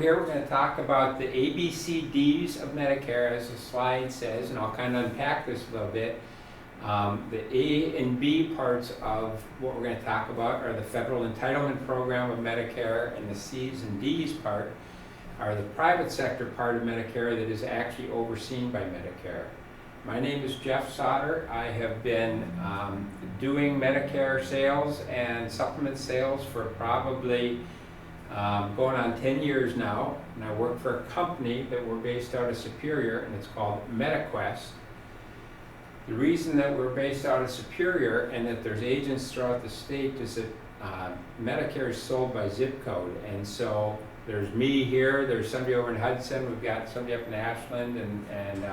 here we're going to talk about the ABCDs of Medicare, as the slide says, and I'll kind of unpack this a little bit. The A and B parts of what we're going to talk about are the federal entitlement program of Medicare, and the C's and D's part are the private sector part of Medicare that is actually overseen by Medicare. My name is Jeff Sauter. I have been doing Medicare sales and supplement sales for probably going on 10 years now, and I work for a company that we're based out of Superior, and it's called MediQuest. The reason that we're based out of Superior and that there's agents throughout the state is that Medicare is sold by zip code, and so there's me here, there's somebody over in Hudson, we've got somebody up in Ashland, and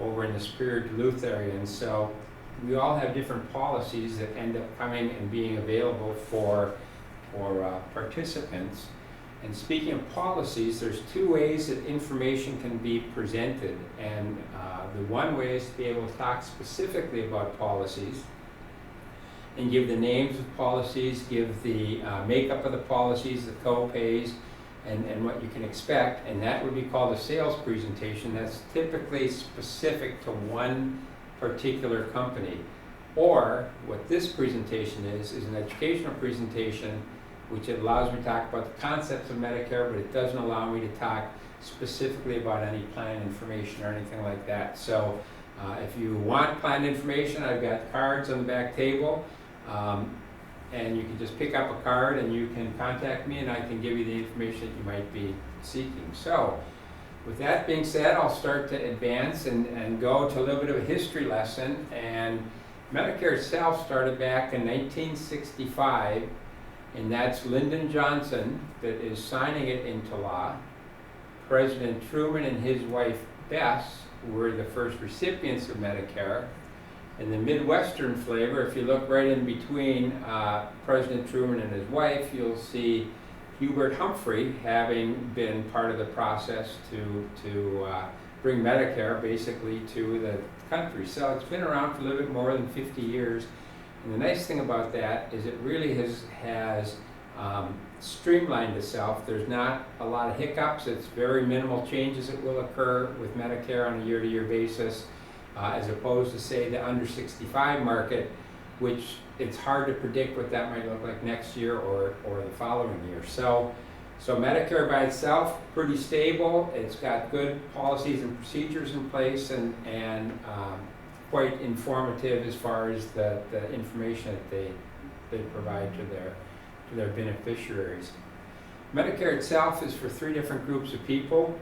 over in the Superior Duluth area, and so we all have different policies that end up coming and being available for participants. And speaking of policies, there's two ways that information can be presented, and the one way is to be able to talk specifically about policies and give the names of policies, give the makeup of the policies, the co-pays, and what you can expect, and that would be called a sales presentation. That's typically specific to one particular company. Or what this presentation is an educational presentation, which it allows me to talk about the concepts of Medicare, but it doesn't allow me to talk specifically about any plan information or anything like that. So if you want plan information, I've got cards on the back table, and you can just pick up a card and you can contact me and I can give you the information that you might be seeking. So with that being said, I'll start to advance and go to a little bit of a history lesson. And Medicare itself started back in 1965, and that's Lyndon Johnson that is signing it into law. President Truman and his wife Bess were the first recipients of Medicare. And the Midwestern flavor, if you look right in between President Truman and his wife, you'll see Hubert Humphrey having been part of the process to bring Medicare basically to the country. So it's been around for a little bit more than 50 years. And the nice thing about that is it really has streamlined itself. There's not a lot of hiccups. It's very minimal changes that will occur with Medicare on a year-to-year basis, as opposed to, say, the under 65 market, which it's hard to predict what that might look like next year or the following year. So Medicare by itself, pretty stable. It's got good policies and procedures in place, and quite informative as far as the information that they provide to their beneficiaries. Medicare itself is for three different groups of people.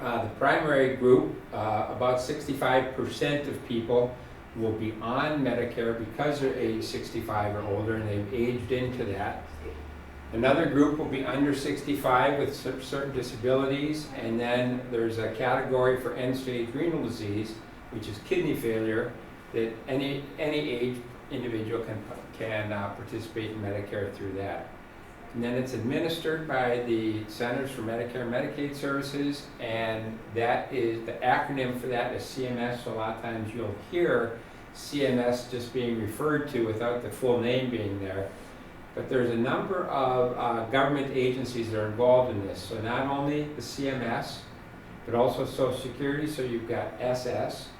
The primary group, about 65% of people will be on Medicare because they're age 65 or older and they've aged into that. Another group will be under 65 with certain disabilities, and then there's a category for end-stage renal disease, which is kidney failure, that any age individual can participate in Medicare through that. And then it's administered by the Centers for Medicare and Medicaid Services, and that is, the acronym for that is CMS, so a lot of times you'll hear CMS just being referred to without the full name being there. But there's a number of government agencies that are involved in this. So not only the CMS, but also Social Security, so you've got SS,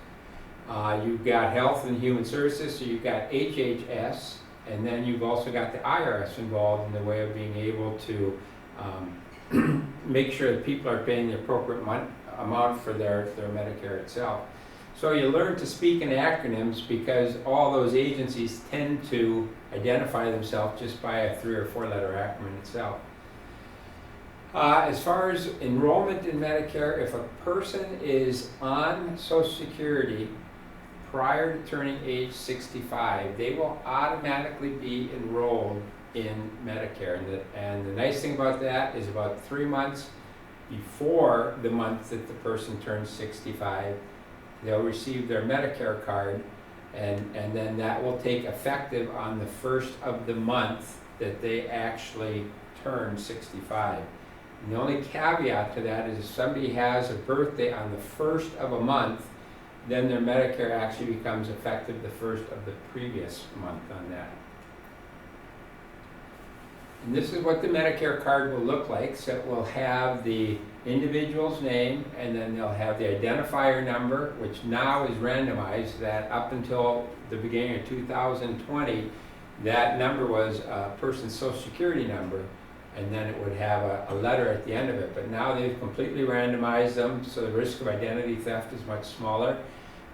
you've got Health and Human Services, so you've got HHS, and then you've also got the IRS involved in the way of being able to make sure that people are paying the appropriate amount for their Medicare itself. So you learn to speak in acronyms because all those agencies tend to identify themselves just by a 3 or 4 letter acronym itself. As far as enrollment in Medicare, if a person is on Social Security prior to turning age 65, they will automatically be enrolled in Medicare. And the nice thing about that is about 3 months before the month that the person turns 65, they'll receive their Medicare card, and then that will take effective on the first of the month that they actually turn 65. And the only caveat to that is if somebody has a birthday on the first of a month, then their Medicare actually becomes effective the first of the previous month on that. And this is what the Medicare card will look like. So it will have the individual's name, and then they'll have the identifier number, which now is randomized, that up until the beginning of 2020, that number was a person's social security number, and then it would have a letter at the end of it. But now they've completely randomized them, so the risk of identity theft is much smaller.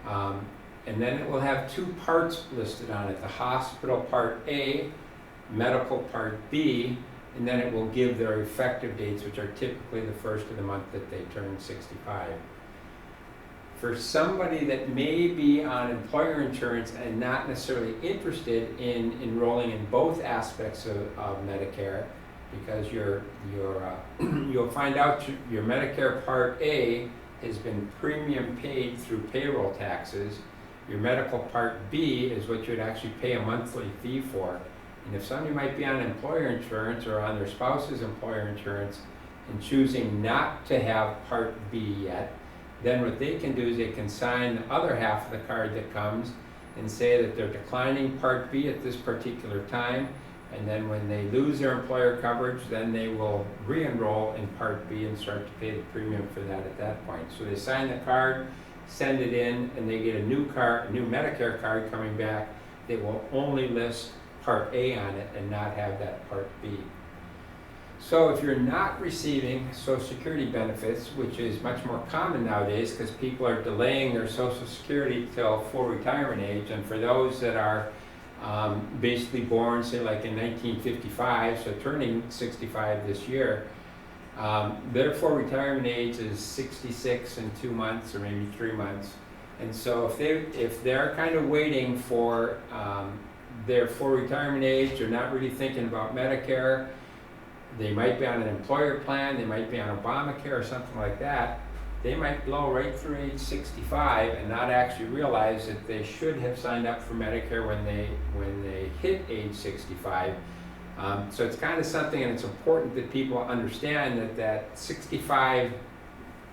And then it will have two parts listed on it, the hospital Part A, medical Part B, and then it will give their effective dates, which are typically the first of the month that they turn 65. For somebody that may be on employer insurance and not necessarily interested in enrolling in both aspects of Medicare, because you'll find out your Medicare Part A has been premium paid through payroll taxes. Your medical Part B is what you'd actually pay a monthly fee for. And if somebody might be on employer insurance or on their spouse's employer insurance and choosing not to have Part B yet, then what they can do is they can sign the other half of the card that comes and say that they're declining Part B at this particular time, and then when they lose their employer coverage, then they will re-enroll in Part B and start to pay the premium for that at that point. So they sign the card, send it in, and they get a new Medicare card coming back. They will only list Part A on it and not have that Part B. So if you're not receiving Social Security benefits, which is much more common nowadays because people are delaying their Social Security till full retirement age, and for those that are basically born, say like in 1955, so turning 65 this year, their full retirement age is 66 in 2 months or maybe 3 months. And so if they're kind of waiting for their full retirement age, they're not really thinking about Medicare, they might be on an employer plan, they might be on Obamacare or something like that, they might blow right through age 65 and not actually realize that they should have signed up for Medicare when they hit age 65. So it's kind of something, and it's important that people understand that 65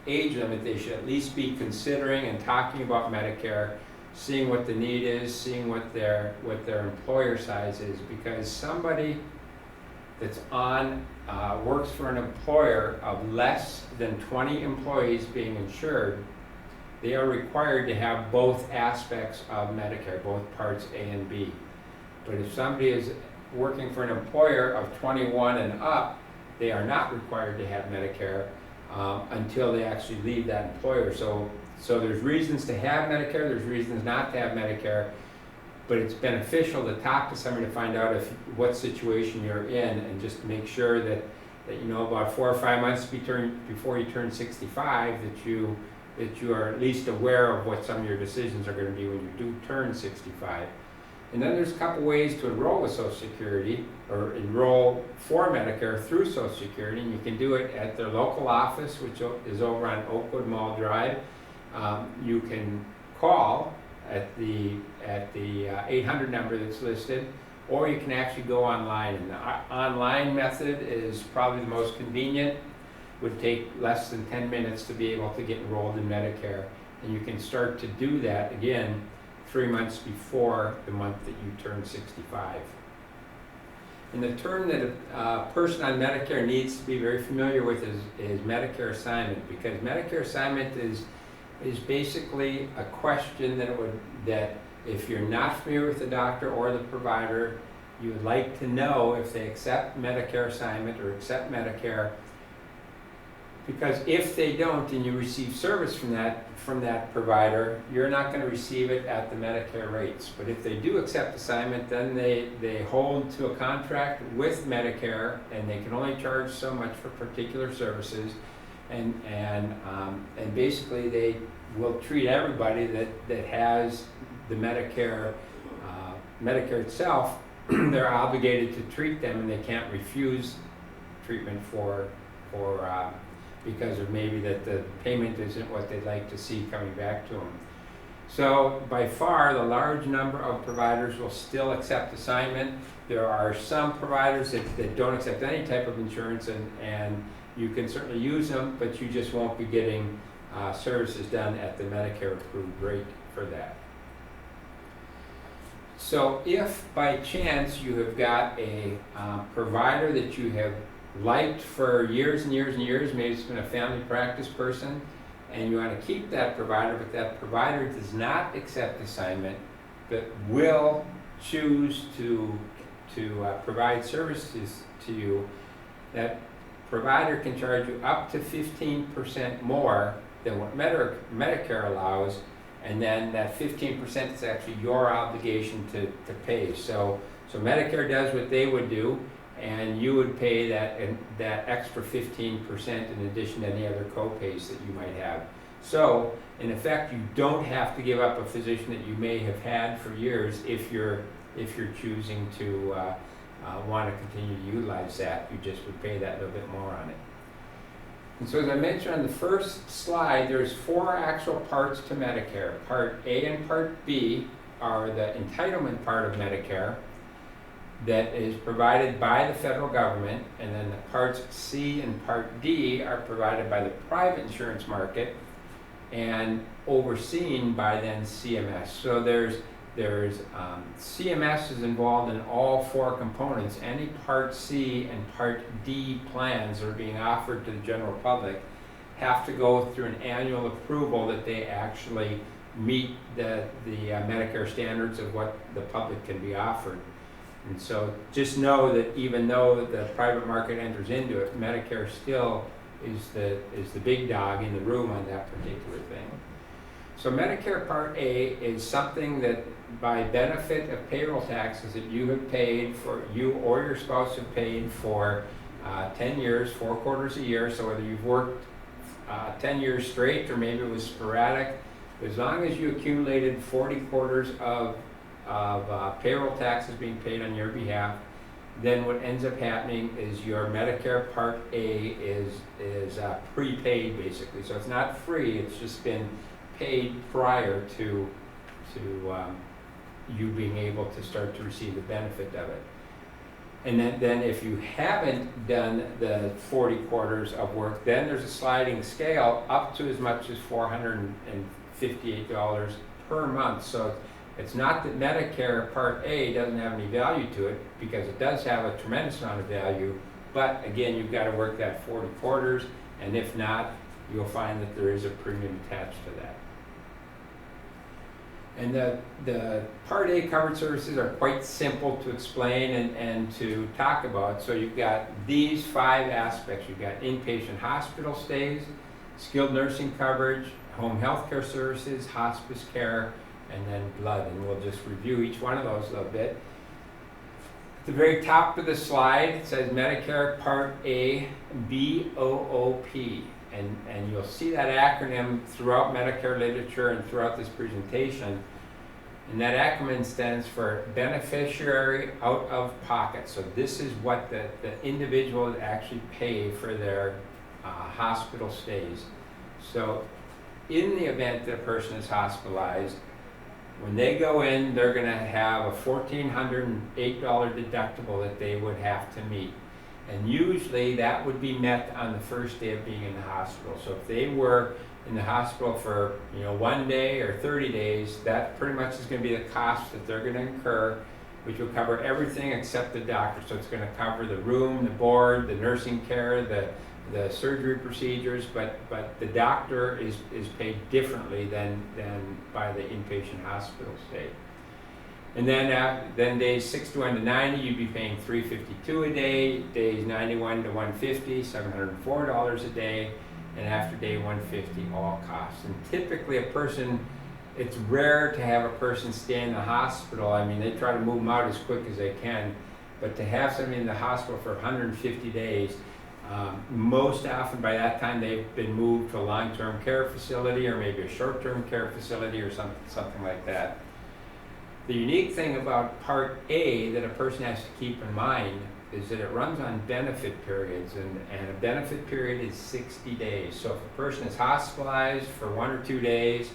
age limit, they should at least be considering and talking about Medicare, seeing what the need is, seeing what their employer size is, because somebody that's works for an employer of less than 20 employees being insured, they are required to have both aspects of Medicare, both parts A and B. But if somebody is working for an employer of 21 and up, they are not required to have Medicare until they actually leave that employer. So there's reasons to have Medicare, there's reasons not to have Medicare, but it's beneficial to talk to somebody to find out what situation you're in, and just make sure that you know about 4 or 5 months before you turn 65 that you are at least aware of what some of your decisions are going to be when you do turn 65. And then there's a couple ways to enroll with Social Security, or enroll for Medicare through Social Security, and you can do it at their local office, which is over on Oakwood Mall Drive. You can call at the 800 number that's listed, or you can actually go online. And the online method is probably the most convenient. Would take less than 10 minutes to be able to get enrolled in Medicare, and you can start to do that again 3 months before the month that you turn 65. And the term that a person on Medicare needs to be very familiar with is Medicare Assignment, because Medicare Assignment is basically a question that if you're not familiar with the doctor or the provider, you would like to know if they accept Medicare Assignment or accept Medicare. Because if they don't and you receive service from that provider, you're not going to receive it at the Medicare rates. But if they do accept assignment, then they hold to a contract with Medicare, and they can only charge so much for particular services, and basically they will treat everybody that has the Medicare itself. They're obligated to treat them, and they can't refuse treatment because of maybe that the payment isn't what they'd like to see coming back to them. So by far, the large number of providers will still accept assignment. There are some providers that don't accept any type of insurance, and you can certainly use them, but you just won't be getting services done at the Medicare approved rate for that. So if by chance you have got a provider that you have liked for years and years and years, maybe it's been a family practice person, and you want to keep that provider, but that provider does not accept assignment, but will choose to provide services to you, that provider can charge you up to 15% more than what Medicare allows, and then that 15% is actually your obligation to pay. So Medicare does what they would do, and you would pay that extra 15% in addition to any other co-pays that you might have. So in effect, you don't have to give up a physician that you may have had for years if you're choosing to want to continue to utilize that. You just would pay that little bit more on it. And so as I mentioned on the first slide, there's 4 actual parts to Medicare. Part A and Part B are the entitlement part of Medicare that is provided by the federal government, and then the Parts C and Part D are provided by the private insurance market and overseen by then CMS. So there's CMS is involved in all 4 components. Any Part C and Part D plans that are being offered to the general public have to go through an annual approval that they actually meet the Medicare standards of what the public can be offered. And so just know that even though the private market enters into it, Medicare still is the big dog in the room on that particular thing. So Medicare Part A is something that by benefit of payroll taxes that you have paid for, you or your spouse have paid for 10 years, 4 quarters a year. So whether you've worked 10 years straight or maybe it was sporadic, as long as you accumulated 40 quarters of payroll taxes being paid on your behalf, then what ends up happening is your Medicare Part A is prepaid basically. So it's not free, it's just been paid prior to you being able to start to receive the benefit of it. And then if you haven't done the 40 quarters of work, then there's a sliding scale up to as much as $458 per month. So it's not that Medicare Part A doesn't have any value to it, because it does have a tremendous amount of value, but again, you've got to work that 40 quarters, and if not, you'll find that there is a premium attached to that. And the Part A covered services are quite simple to explain and to talk about. So you've got these 5 aspects. You've got inpatient hospital stays, skilled nursing coverage, home health care services, hospice care, and then blood. And we'll just review each one of those a little bit. At the very top of the slide, it says Medicare Part A BOOP. And you'll see that acronym throughout Medicare literature and throughout this presentation. And that acronym stands for beneficiary out of pocket. So this is what the individual would actually pay for their hospital stays. So in the event that a person is hospitalized, when they go in, they're going to have a $1,408 deductible that they would have to meet. And usually that would be met on the first day of being in the hospital. So if they were in the hospital for 1 day or 30 days, that pretty much is going to be the cost that they're going to incur, which will cover everything except the doctor. So it's going to cover the room, the board, the nursing care, the surgery procedures, but the doctor is paid differently than by the inpatient hospital stay. And then days 61 to 90, you'd be paying $352 a day. Days 91 to 150, $704 a day. And after day 150, all costs. And typically a person, it's rare to have a person stay in the hospital. I mean, they try to move them out as quick as they can. But to have somebody in the hospital for 150 days, most often by that time they've been moved to a long-term care facility or maybe a short-term care facility or something like that. The unique thing about Part A that a person has to keep in mind is that it runs on benefit periods, and a benefit period is 60 days. So if a person is hospitalized for 1 or 2 days,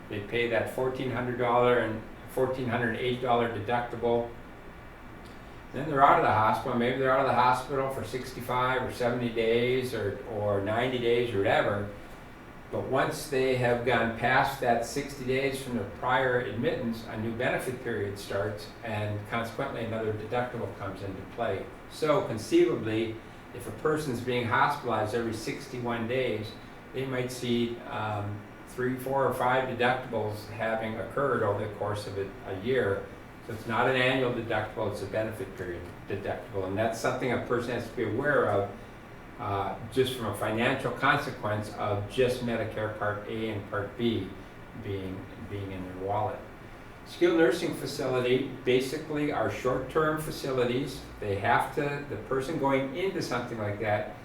they pay that $1,400 and $1,408 deductible. Then they're out of the hospital. Maybe they're out of the hospital for 65 or 70 days or 90 days or whatever. But once they have gone past that 60 days from their prior admittance, a new benefit period starts, and consequently another deductible comes into play. So conceivably, if a person's being hospitalized every 61 days, they might see 3, 4, or 5 deductibles having occurred over the course of a year. So it's not an annual deductible, it's a benefit period deductible. And that's something a person has to be aware of just from a financial consequence of just Medicare Part A and Part B being in their wallet. Skilled nursing facility basically are short-term facilities. They have to, the person going into something like that,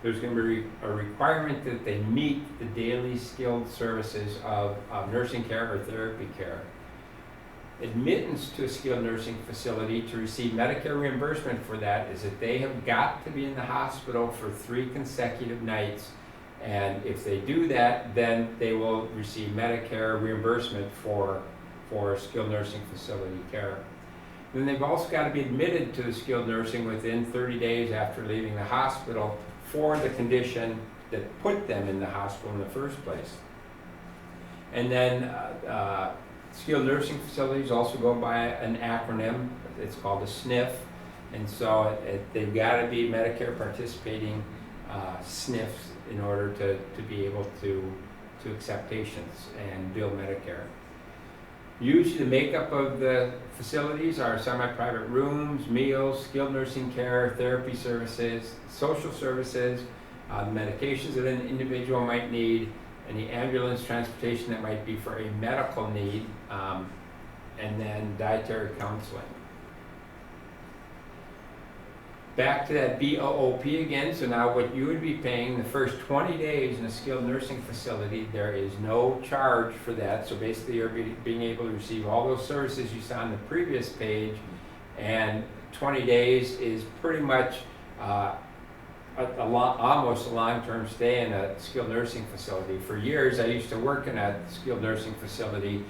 there's going to be a requirement that they meet the daily skilled services of nursing care or therapy care. Admittance to a skilled nursing facility to receive Medicare reimbursement for that is that they have got to be in the hospital for 3 consecutive nights, and if they do that, then they will receive Medicare reimbursement for skilled nursing facility care. Then they've also got to be admitted to the skilled nursing within 30 days after leaving the hospital for the condition that put them in the hospital in the first place. And then skilled nursing facilities also go by an acronym. It's called a SNF, and so they've got to be Medicare participating SNFs in order to be able to accept patients and bill Medicare. Usually the makeup of the facilities are semi-private rooms, meals, skilled nursing care, therapy services, social services, medications that an individual might need, any ambulance transportation that might be for a medical need, and then dietary counseling. Back to that BOOP again, so now what you would be paying the first 20 days in a skilled nursing facility, there is no charge for that. So basically you're being able to receive all those services you saw on the previous page, and 20 days is pretty much almost a long-term stay in a skilled nursing facility. For years I used to work in a skilled nursing facility,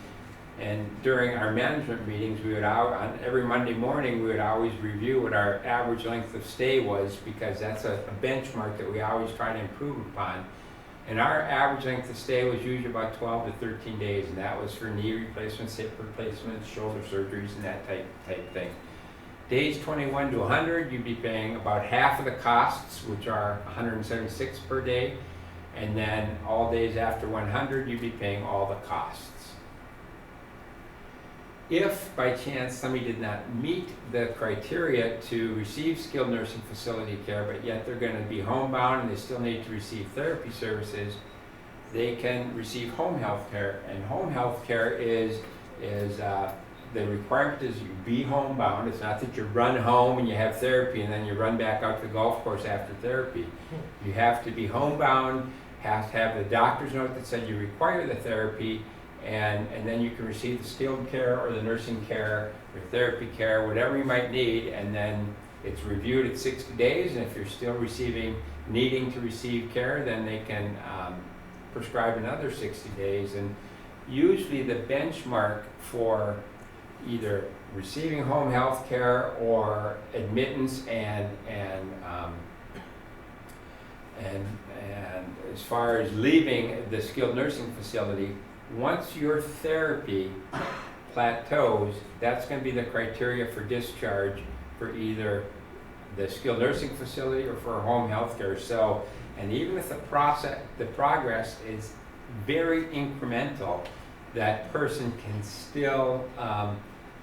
and during our management meetings, we would on every Monday morning, we would always review what our average length of stay was, because that's a benchmark that we always try to improve upon. And our average length of stay was usually about 12 to 13 days, and that was for knee replacements, hip replacements, shoulder surgeries, and that type thing. Days 21 to 100, you'd be paying about half of the costs, which are 176 per day, and then all days after 100, you'd be paying all the costs. If by chance somebody did not meet the criteria to receive skilled nursing facility care, but yet they're going to be homebound and they still need to receive therapy services, they can receive home health care. And home health care is the requirement is you be homebound. It's not that you run home and you have therapy and then you run back out to the golf course after therapy. You have to be homebound, have to have the doctor's note that said you require the therapy, and then you can receive the skilled care or the nursing care or therapy care, whatever you might need, and then it's reviewed at 60 days, and if you're still needing to receive care, then they can prescribe another 60 days. And usually the benchmark for either receiving home health care or admittance and as far as leaving the skilled nursing facility, once your therapy plateaus, that's going to be the criteria for discharge for either the skilled nursing facility or for home health care. So, and even if the progress is very incremental, that person can still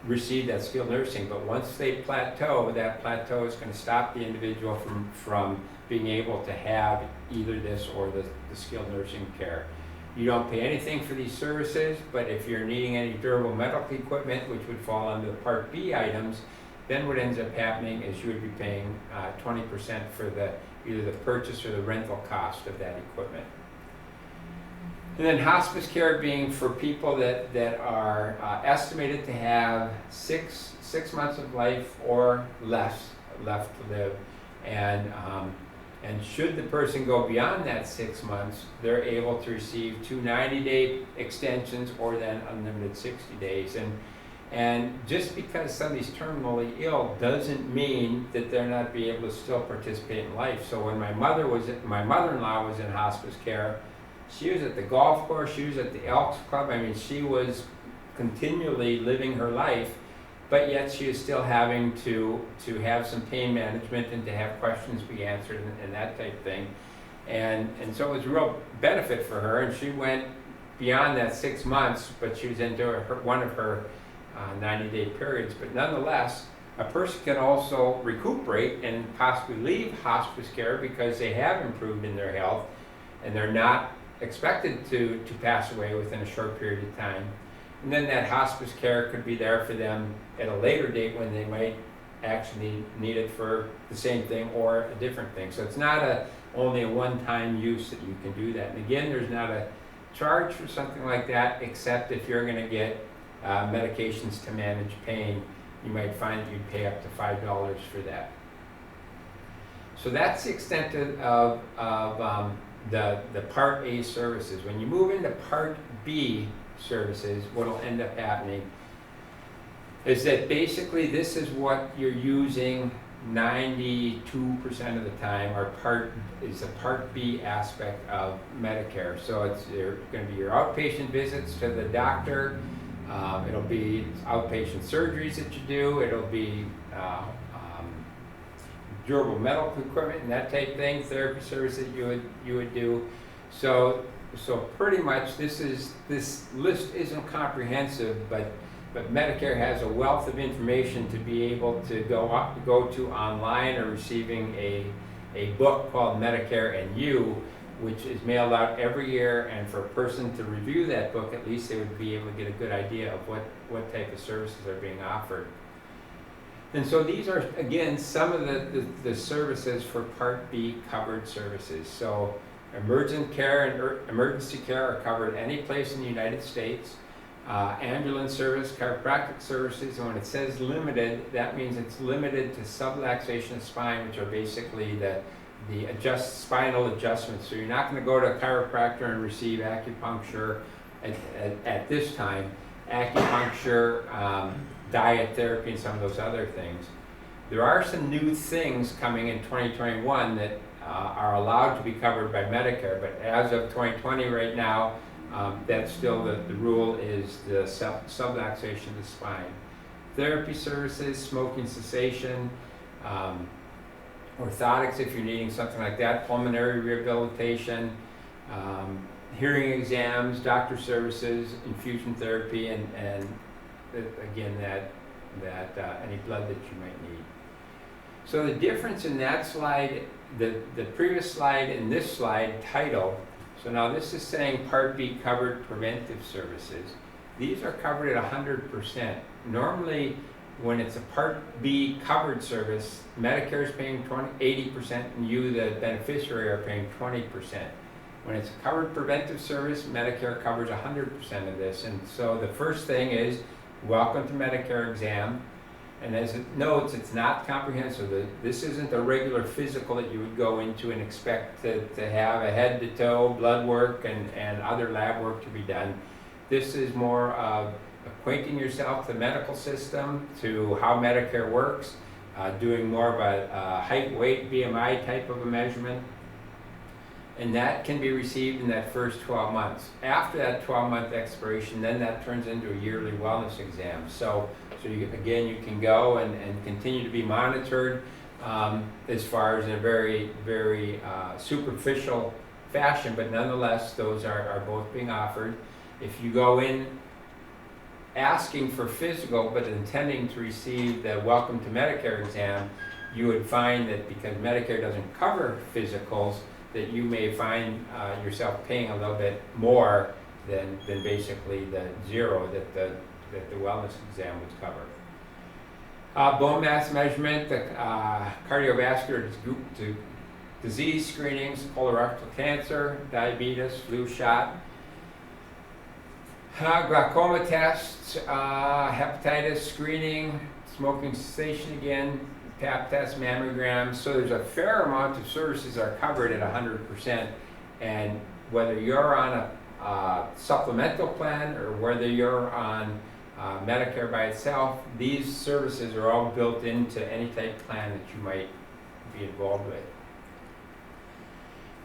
receive that skilled nursing. But once they plateau, that plateau is going to stop the individual from being able to have either this or the skilled nursing care. You don't pay anything for these services, but if you're needing any durable medical equipment, which would fall under the Part B items, then what ends up happening is you would be paying 20% for either the purchase or the rental cost of that equipment. And then hospice care being for people that are estimated to have six months of life or less left to live, and should the person go beyond that 6 months, they're able to receive 2 90-day extensions or then unlimited 60 days. And just because somebody's terminally ill doesn't mean that they're not be able to still participate in life. So when my mother-in-law was in hospice care, She was at the golf course, she was at the Elks Club. I mean, she was continually living her life, but yet she is still having to have some pain management and to have questions be answered and that type of thing. And so it was a real benefit for her, and she went beyond that 6 months, but she was into one of her 90-day periods. But nonetheless, a person can also recuperate and possibly leave hospice care because they have improved in their health and they're not expected to pass away within a short period of time. And then that hospice care could be there for them at a later date when they might actually need it for the same thing or a different thing. So it's not only a one-time use that you can do that. And again, there's not a charge for something like that, except if you're going to get medications to manage pain. You might find that you'd pay up to $5 for that. So that's the extent of the Part A services. When you move into Part B services, what will end up happening is that basically this is what you're using 92% of the time, is the Part B aspect of Medicare. So it's going to be your outpatient visits to the doctor. It'll be outpatient surgeries that you do. It'll be durable medical equipment and that type of thing, therapy service that you would do. So pretty much this list isn't comprehensive, but Medicare has a wealth of information to be able to go to online or receiving a book called Medicare and You, which is mailed out every year, and for a person to review that book, at least they would be able to get a good idea of what type of services are being offered. And so these are, again, some of the services for Part B covered services. So emergency care are covered any place in the United States. Ambulance service, chiropractic services, and when it says limited, that means it's limited to subluxation of spine, which are basically the spinal adjustments. So you're not going to go to a chiropractor and receive acupuncture at this time. Acupuncture, diet therapy, and some of those other things. There are some new things coming in 2021 that are allowed to be covered by Medicare, but as of 2020 right now, that's still the rule is the subluxation of the spine. Therapy services, smoking cessation, orthotics if you're needing something like that, pulmonary rehabilitation, hearing exams, doctor services, infusion therapy, and again that any blood that you might need. So the difference in that slide, the previous slide and this slide title. So now this is saying Part B covered preventive services. These are covered at 100%. Normally, when it's a Part B covered service, Medicare is paying 80%, and you, the beneficiary, are paying 20%. When it's a covered preventive service, Medicare covers 100% of this. And so the first thing is, welcome to Medicare exam. And as it notes, it's not comprehensive. This isn't a regular physical that you would go into and expect to have a head to toe blood work and other lab work to be done. This is more of acquainting yourself to the medical system, to how Medicare works, doing more of a height, weight, BMI type of a measurement. And that can be received in that first 12 months. After that 12-month expiration, then that turns into a yearly wellness exam. So you can go and continue to be monitored as far as in a very, very superficial fashion, but nonetheless, those are both being offered. If you go in asking for physical, but intending to receive the Welcome to Medicare exam, you would find that because Medicare doesn't cover physicals, that you may find yourself paying a little bit more than basically the zero that the wellness exam would cover. Bone mass measurement, the cardiovascular disease screenings, colorectal cancer, diabetes, flu shot, glaucoma tests, hepatitis screening, smoking cessation again, pap test, mammograms. So there's a fair amount of services that are covered at 100%, and whether you're on a supplemental plan or whether you're on Medicare by itself, these services are all built into any type of plan that you might be involved with.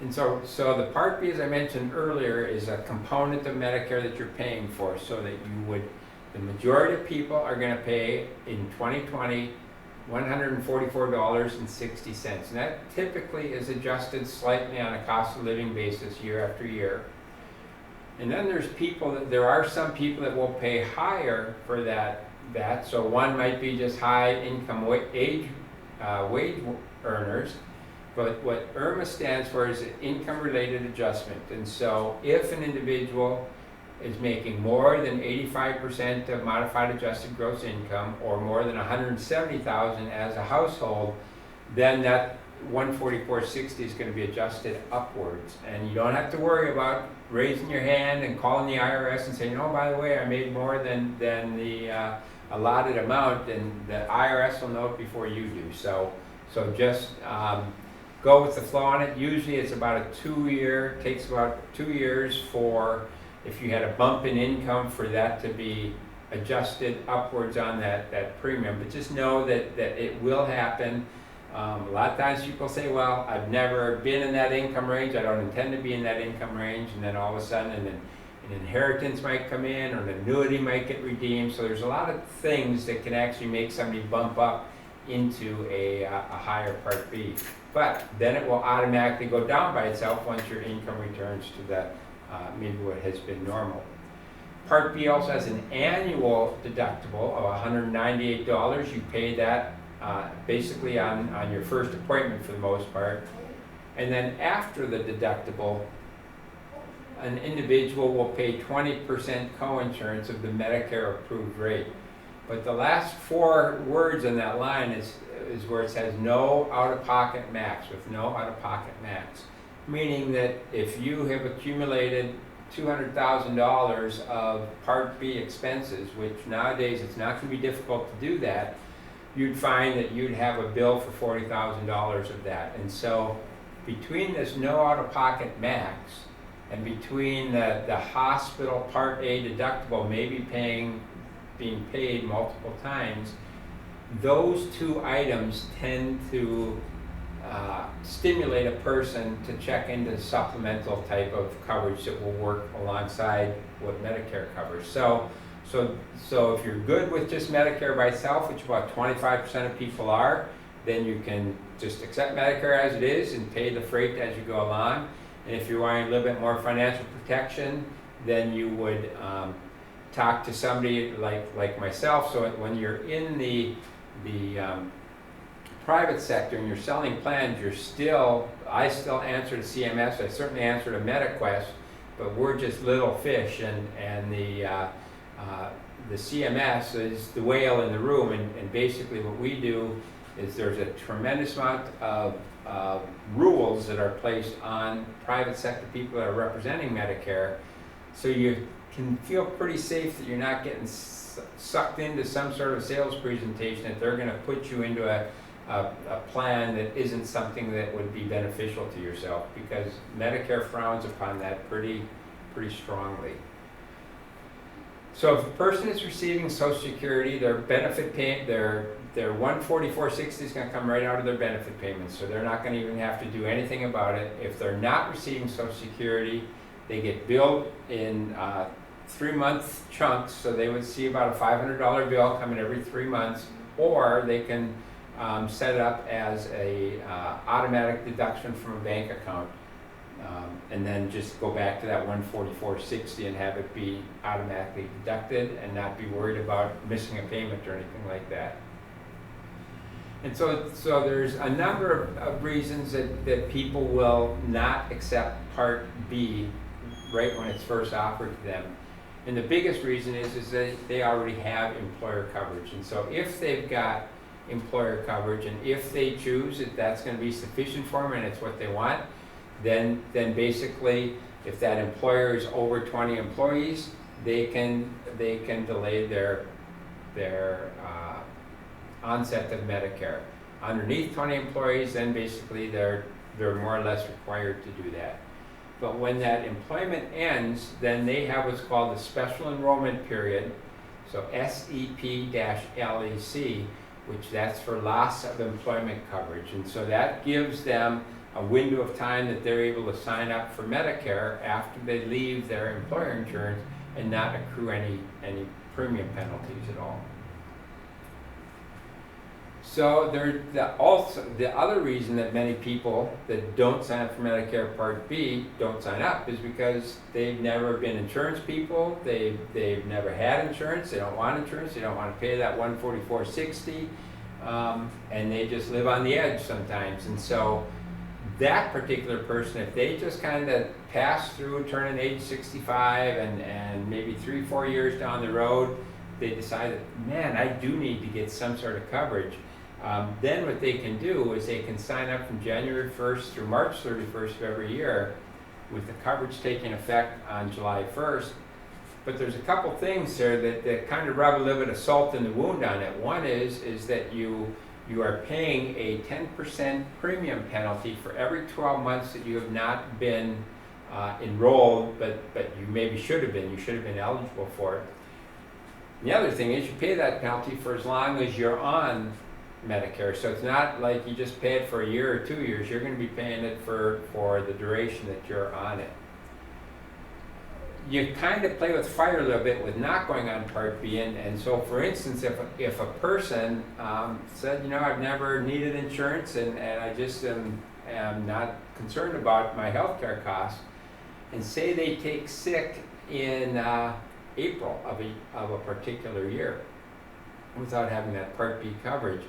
And so the Part B, as I mentioned earlier, is a component of Medicare that you're paying for, so that the majority of people are going to pay in 2020 $144.60. And that typically is adjusted slightly on a cost of living basis year after year. And then there are some people that will pay higher for that. So one might be just high income wage earners. But what IRMA stands for is an income-related adjustment. And so if an individual is making more than 85% of modified adjusted gross income, or more than $170,000 as a household, then that $144.60 is going to be adjusted upwards. And you don't have to worry about raising your hand and calling the IRS and saying, "Oh, by the way, I made more than the allotted amount," and the IRS will know it before you do. So just go with the flow on it. Usually it's takes about 2 years for, if you had a bump in income, for that to be adjusted upwards on that premium. But just know that it will happen. A lot of times people say, "Well, I've never been in that income range, I don't intend to be in that income range," and then all of a sudden an inheritance might come in, or an annuity might get redeemed. So there's a lot of things that can actually make somebody bump up into a higher Part B. But then it will automatically go down by itself once your income returns to maybe what has been normal. Part B also has an annual deductible of $198. You pay that basically on your first appointment for the most part. And then after the deductible, an individual will pay 20% coinsurance of the Medicare approved rate. But the last 4 words in that line is where it says no out-of-pocket max, with no out-of-pocket max. Meaning that if you have accumulated $200,000 of Part B expenses, which nowadays it's not going to be difficult to do that, you'd find that you'd have a bill for $40,000 of that. And so between this no out-of-pocket max and between the hospital Part A deductible maybe being paid multiple times, those 2 items tend to stimulate a person to check into supplemental type of coverage that will work alongside what Medicare covers. So if you're good with just Medicare by itself, which about 25% of people are, then you can just accept Medicare as it is and pay the freight as you go along. And if you're wanting a little bit more financial protection, then you would talk to somebody like myself. So when you're in the private sector and you're selling plans, I still answer to CMS, I certainly answer to MediQuest, but we're just little fish, and the CMS is the whale in the room, and basically what we do is there's a tremendous amount of rules that are placed on private sector people that are representing Medicare, so you can feel pretty safe that you're not getting sucked into some sort of sales presentation that they're going to put you into a plan that isn't something that would be beneficial to yourself, because Medicare frowns upon that pretty strongly. So if a person is receiving Social Security, their benefit pay, their $144.60 is going to come right out of their benefit payments, so they're not going to even have to do anything about it. If they're not receiving Social Security, they get billed in 3-month chunks, so they would see about a $500 bill coming every 3 months, or they can set it up as a automatic deduction from a bank account, and then just go back to that $144.60 and have it be automatically deducted and not be worried about missing a payment or anything like that. And so there's a number of reasons that people will not accept Part B right when it's first offered to them. And the biggest reason is that they already have employer coverage. And so if they've got employer coverage, and if they choose that that's going to be sufficient for them and it's what they want, then basically if that employer is over 20 employees, they can delay their onset of Medicare. Underneath 20 employees, then basically they're more or less required to do that. But when that employment ends, then they have what's called the special enrollment period, so SEP-LEC, which that's for loss of employment coverage. And so that gives them a window of time that they're able to sign up for Medicare after they leave their employer insurance and not accrue any premium penalties at all. So the other reason that many people that don't sign up for Medicare Part B don't sign up is because they've never been insurance people, they've never had insurance, they don't want insurance, they don't want to pay that $144.60, and they just live on the edge sometimes. And so that particular person, if they just kind of pass through turning age 65 and maybe 3-4 years down the road, they decide that, man, I do need to get some sort of coverage. Then what they can do is they can sign up from January 1st through March 31st of every year with the coverage taking effect on July 1st. But there's a couple things there that kind of rub a little bit of salt in the wound on it. One is that you are paying a 10% premium penalty for every 12 months that you have not been enrolled, but you maybe should have been. You should have been eligible for it. The other thing is you pay that penalty for as long as you're on Medicare. So it's not like you just pay it for a year or 2 years. You're going to be paying it for the duration that you're on it. You kind of play with fire a little bit with not going on Part B. And so, for instance, if a person said, I've never needed insurance and I just am not concerned about my health care costs, and say they take sick in April of a particular year without having that Part B coverage.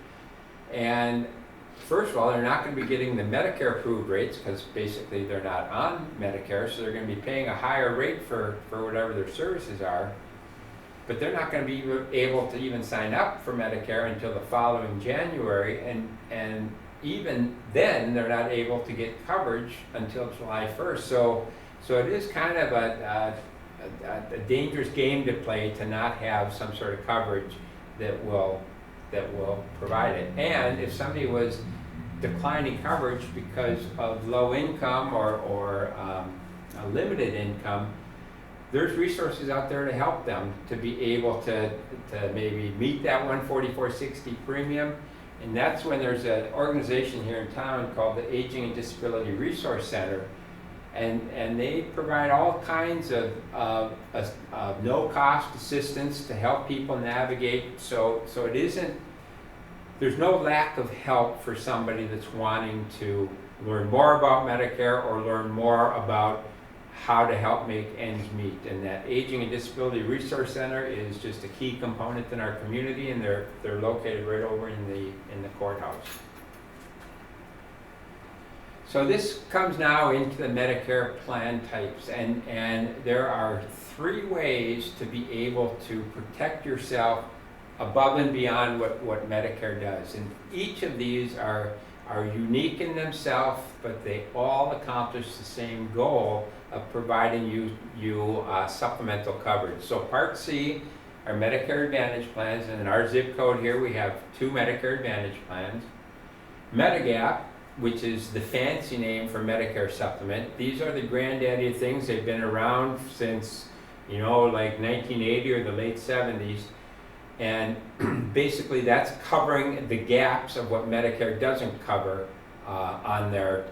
And first of all, they're not going to be getting the Medicare approved rates because basically they're not on Medicare, so they're going to be paying a higher rate for whatever their services are. But they're not going to be able to even sign up for Medicare until the following January, and even then they're not able to get coverage until July 1st. So it is kind of a dangerous game to play to not have some sort of coverage that will provide it. And if somebody was declining coverage because of low income or a limited income, there's resources out there to help them to be able to maybe meet that $144.60 premium. And that's when there's an organization here in town called the Aging and Disability Resource Center. And they provide all kinds of no-cost assistance to help people navigate. So it isn't, there's no lack of help for somebody that's wanting to learn more about Medicare or learn more about how to help make ends meet. And that Aging and Disability Resource Center is just a key component in our community, and they're located right over in the courthouse. So this comes now into the Medicare plan types, and there are 3 ways to be able to protect yourself above and beyond what Medicare does. And each of these are unique in themselves, but they all accomplish the same goal of providing you supplemental coverage. So Part C are Medicare Advantage plans, and in our zip code here we have 2 Medicare Advantage plans. Medigap, which is the fancy name for Medicare Supplement. These are the granddaddy of things. They've been around since, like 1980 or the late 70s. And basically that's covering the gaps of what Medicare doesn't cover on their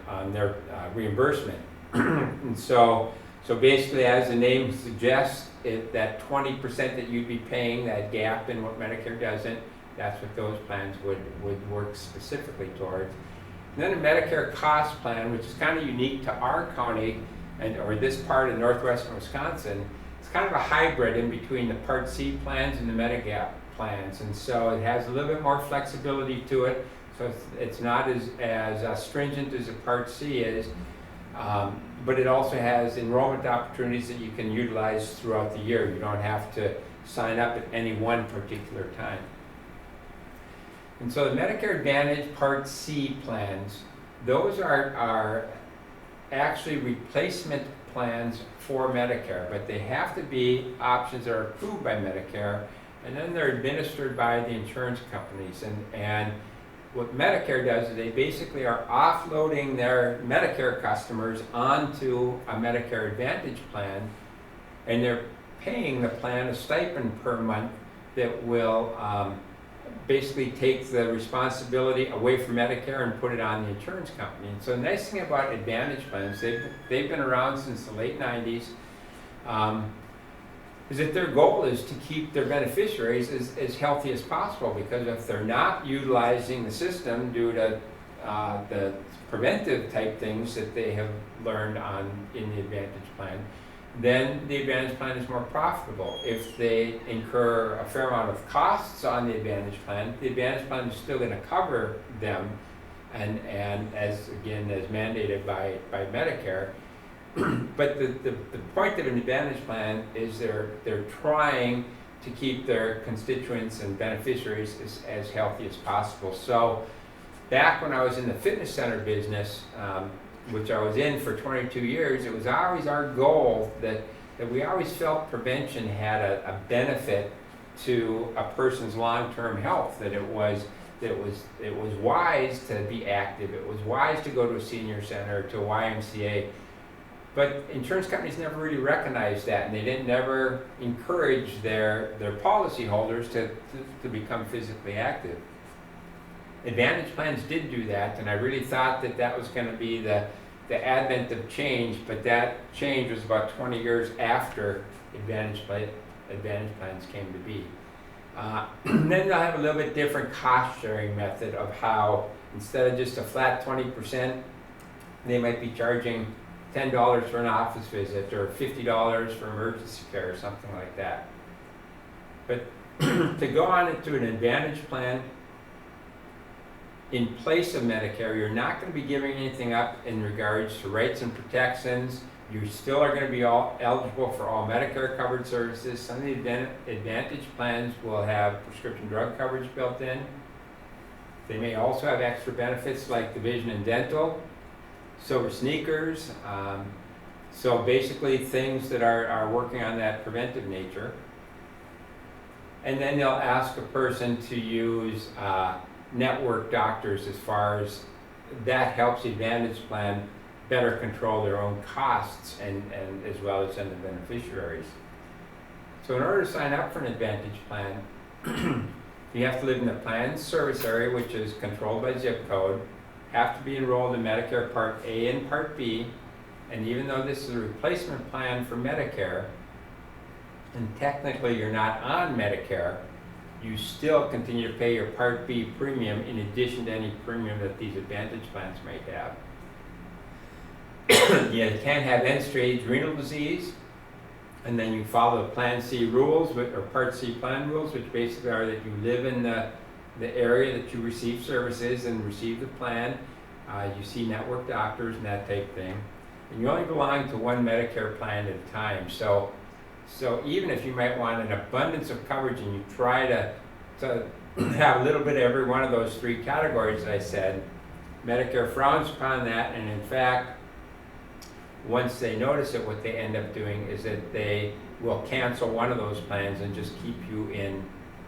reimbursement. And so basically, as the name suggests, that 20% that you'd be paying, that gap in what Medicare doesn't, that's what those plans would work specifically towards. And then a Medicare cost plan, which is kind of unique to our county or this part of northwestern Wisconsin. It's kind of a hybrid in between the Part C plans and the Medigap plans, and so it has a little bit more flexibility to it. So it's not as stringent as a Part C is, but it also has enrollment opportunities that you can utilize throughout the year. You don't have to sign up at any one particular time. And so the Medicare Advantage Part C plans, those are actually replacement plans for Medicare, but they have to be options that are approved by Medicare, and then they're administered by the insurance companies. And what Medicare does is they basically are offloading their Medicare customers onto a Medicare Advantage plan, and they're paying the plan a stipend per month that will basically take the responsibility away from Medicare and put it on the insurance company. And so the nice thing about Advantage plans, they've been around since the late 90s, is that their goal is to keep their beneficiaries as healthy as possible, because if they're not utilizing the system due to the preventive type things that they have learned in the Advantage plan, then the Advantage plan is more profitable. If they incur a fair amount of costs on the Advantage plan is still going to cover them, and as mandated by Medicare. But the point of an Advantage plan is they're trying to keep their constituents and beneficiaries as healthy as possible. So back when I was in the fitness center business, which I was in for 22 years, it was always our goal that we always felt prevention had a benefit to a person's long-term health, that it was wise to be active, it was wise to go to a senior center, to a YMCA. But insurance companies never really recognized that, and they didn't never encourage their policyholders to become physically active. Advantage plans did do that, and I really thought that was going to be the advent of change, but that change was about 20 years after Advantage plans came to be. Then they'll have a little bit different cost sharing method of how, instead of just a flat 20%, they might be charging $10 for an office visit or $50 for emergency care or something like that. But to go on into an Advantage plan in place of Medicare, you're not going to be giving anything up in regards to rights and protections. You still are going to be eligible for all Medicare covered services. Some of the Advantage plans will have prescription drug coverage built in. They may also have extra benefits like the vision and dental, silver sneakers, so basically things that are working on that preventive nature. And then they'll ask a person to use network doctors, as far as that helps the Advantage plan better control their own costs and as well as send the beneficiaries. So in order to sign up for an Advantage plan, you have to live in the plan's service area, which is controlled by zip code, have to be enrolled in Medicare Part A and Part B, and even though this is a replacement plan for Medicare, and technically you're not on Medicare, you still continue to pay your Part B premium in addition to any premium that these Advantage plans may have. You can't have end-stage renal disease, and then you follow the Plan C rules, or Part C plan rules, which basically are that you live in the area that you receive services and receive the plan. You see network doctors and that type of thing. And you only belong to one Medicare plan at a time. So even if you might want an abundance of coverage and you try to have a little bit of every one of those three categories that I said, Medicare frowns upon that, and in fact, once they notice it, what they end up doing is that they will cancel one of those plans and just keep you in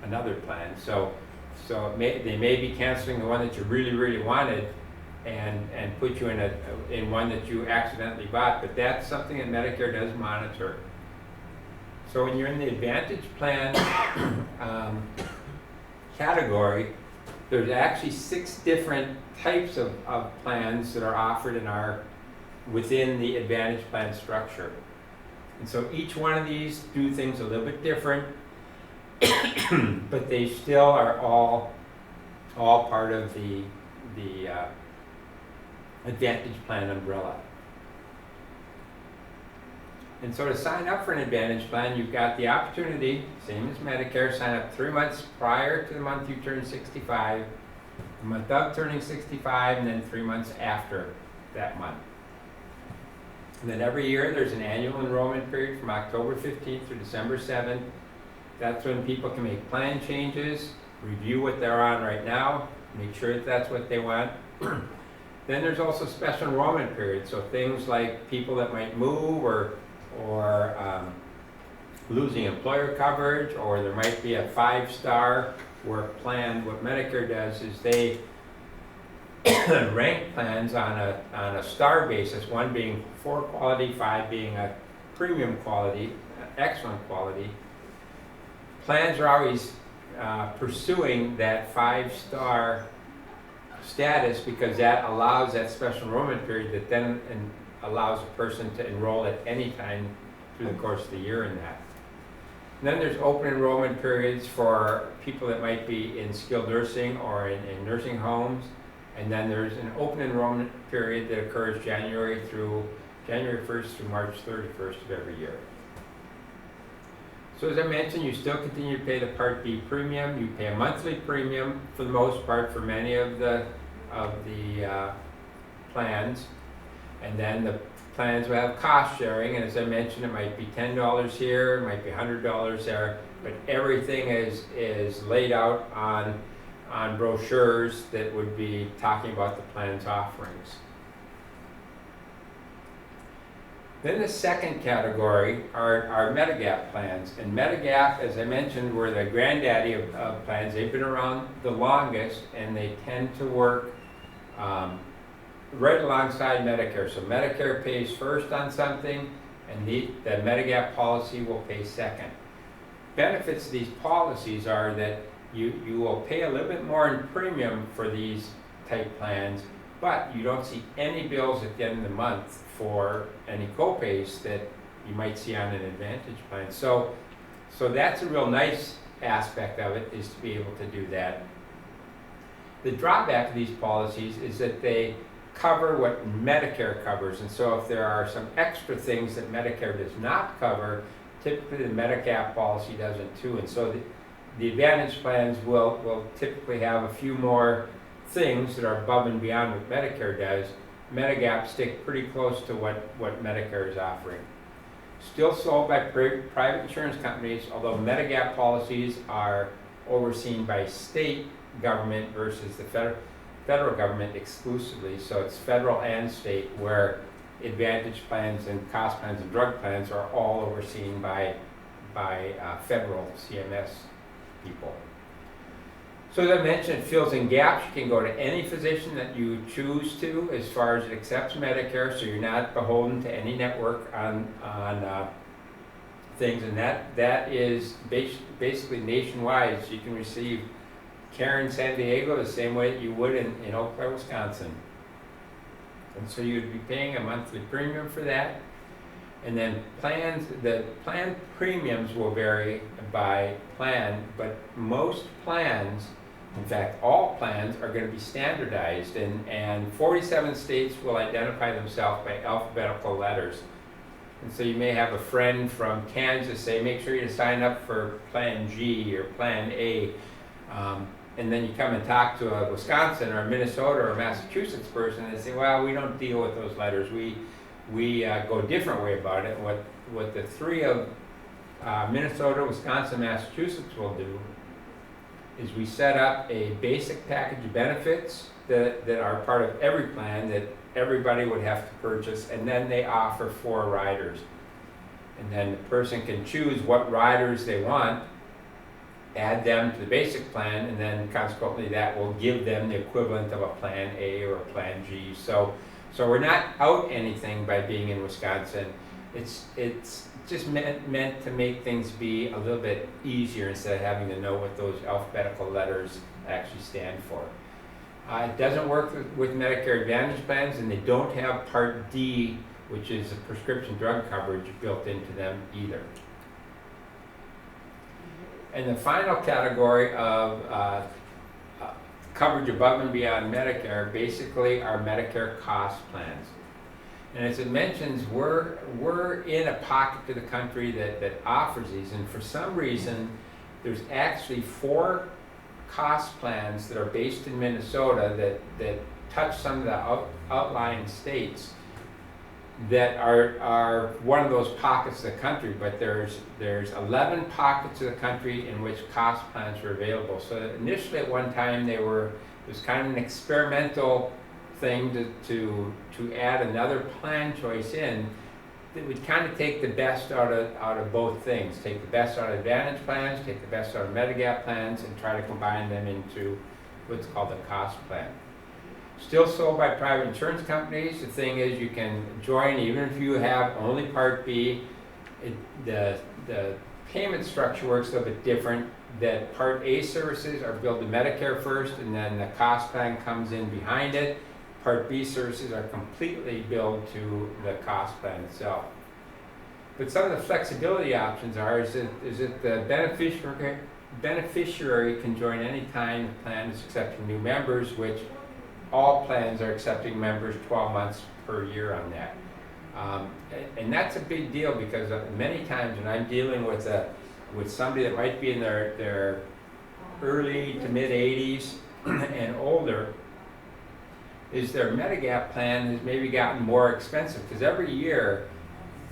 another plan. So they may be canceling the one that you really, really wanted and put you in one that you accidentally bought, but that's something that Medicare does monitor. So when you're in the Advantage plan category, there's actually 6 different types of plans that are offered within the Advantage plan structure. And so each one of these do things a little bit different, but they still are all part of the Advantage plan umbrella. And so to sign up for an Advantage plan, you've got the opportunity, same as Medicare, sign up 3 months prior to the month you turn 65, the month of turning 65, and then 3 months after that month. And then every year there's an annual enrollment period from October 15th through December 7th. That's when people can make plan changes, review what they're on right now, make sure that that's what they want. Then there's also special enrollment periods, so things like people that might move or losing employer coverage, or there might be a 5-star work plan. What Medicare does is they rank plans on a star basis, 1 being 4 quality, 5 being a premium quality, excellent quality. Plans are always pursuing that 5-star status, because that allows that special enrollment period that then allows a person to enroll at any time through the course of the year in that. And then there's open enrollment periods for people that might be in skilled nursing or in nursing homes. And then there's an open enrollment period that occurs January 1st through March 31st of every year. So as I mentioned, you still continue to pay the Part D premium. You pay a monthly premium for the most part for many of the plans. And then the plans will have cost sharing, and as I mentioned, it might be $10 here, it might be $100 there, but everything is laid out on brochures that would be talking about the plan's offerings. Then the second category are Medigap plans. And Medigap, as I mentioned, were the granddaddy of plans. They've been around the longest, and they tend to work right alongside Medicare. So Medicare pays first on something, and the Medigap policy will pay second. Benefits of these policies are that you will pay a little bit more in premium for these type plans, but you don't see any bills at the end of the month for any co-pays that you might see on an Advantage plan. So that's a real nice aspect of it, is to be able to do that. The drawback of these policies is that they cover what Medicare covers, and so if there are some extra things that Medicare does not cover, typically the Medigap policy doesn't too. And so the Advantage plans will typically have a few more things that are above and beyond what Medicare does. Medigap stick pretty close to what Medicare is offering. Still sold by private insurance companies, although Medigap policies are overseen by state government versus the federal government exclusively. So it's federal and state, where Advantage plans and cost plans and drug plans are all overseen by federal CMS people. So as I mentioned, it fills in gaps. You can go to any physician that you choose to, as far as it accepts Medicare, so you're not beholden to any network on things, and that is basically nationwide. So you can receive care in San Diego the same way that you would in Eau Claire, Wisconsin. And so you'd be paying a monthly premium for that. And then the plan premiums will vary by plan, but most plans, in fact all plans, are going to be standardized, and 47 states will identify themselves by alphabetical letters. And so you may have a friend from Kansas say, make sure you sign up for Plan G or Plan A. And then you come and talk to a Wisconsin or a Minnesota or a Massachusetts person, and they say, well, we don't deal with those letters. We go a different way about it. What the three of Minnesota, Wisconsin, Massachusetts will do is we set up a basic package of benefits that are part of every plan that everybody would have to purchase, and then they offer 4 riders. And then the person can choose what riders they want, add them to the basic plan, and then consequently that will give them the equivalent of a Plan A or a Plan G. So we're not out anything by being in Wisconsin. It's just meant to make things be a little bit easier instead of having to know what those alphabetical letters actually stand for. It doesn't work with Medicare Advantage plans, and they don't have Part D, which is a prescription drug coverage, built into them either. And the final category of coverage above and beyond Medicare basically are Medicare cost plans. And as it mentions, we're in a pocket of the country that offers these, and for some reason there's actually 4 cost plans that are based in Minnesota that touch some of the outlying states that are one of those pockets of the country, but there's 11 pockets of the country in which cost plans are available. So initially at one time it was kind of an experimental thing to add another plan choice in that would kind of take the best out of both things. Take the best out of Advantage plans, take the best out of Medigap plans, and try to combine them into what's called a cost plan. Still sold by private insurance companies. The thing is, you can join even if you have only Part B. The payment structure works a little bit different. that Part A services are billed to Medicare first, and then the cost plan comes in behind it. Part B services are completely billed to the cost plan itself. But some of the flexibility options is that the beneficiary can join any time the plan is accepting new members, which all plans are accepting members 12 months per year on that. And that's a big deal, because many times when I'm dealing with somebody that might be in their early to mid 80s and older, is their Medigap plan has maybe gotten more expensive, because every year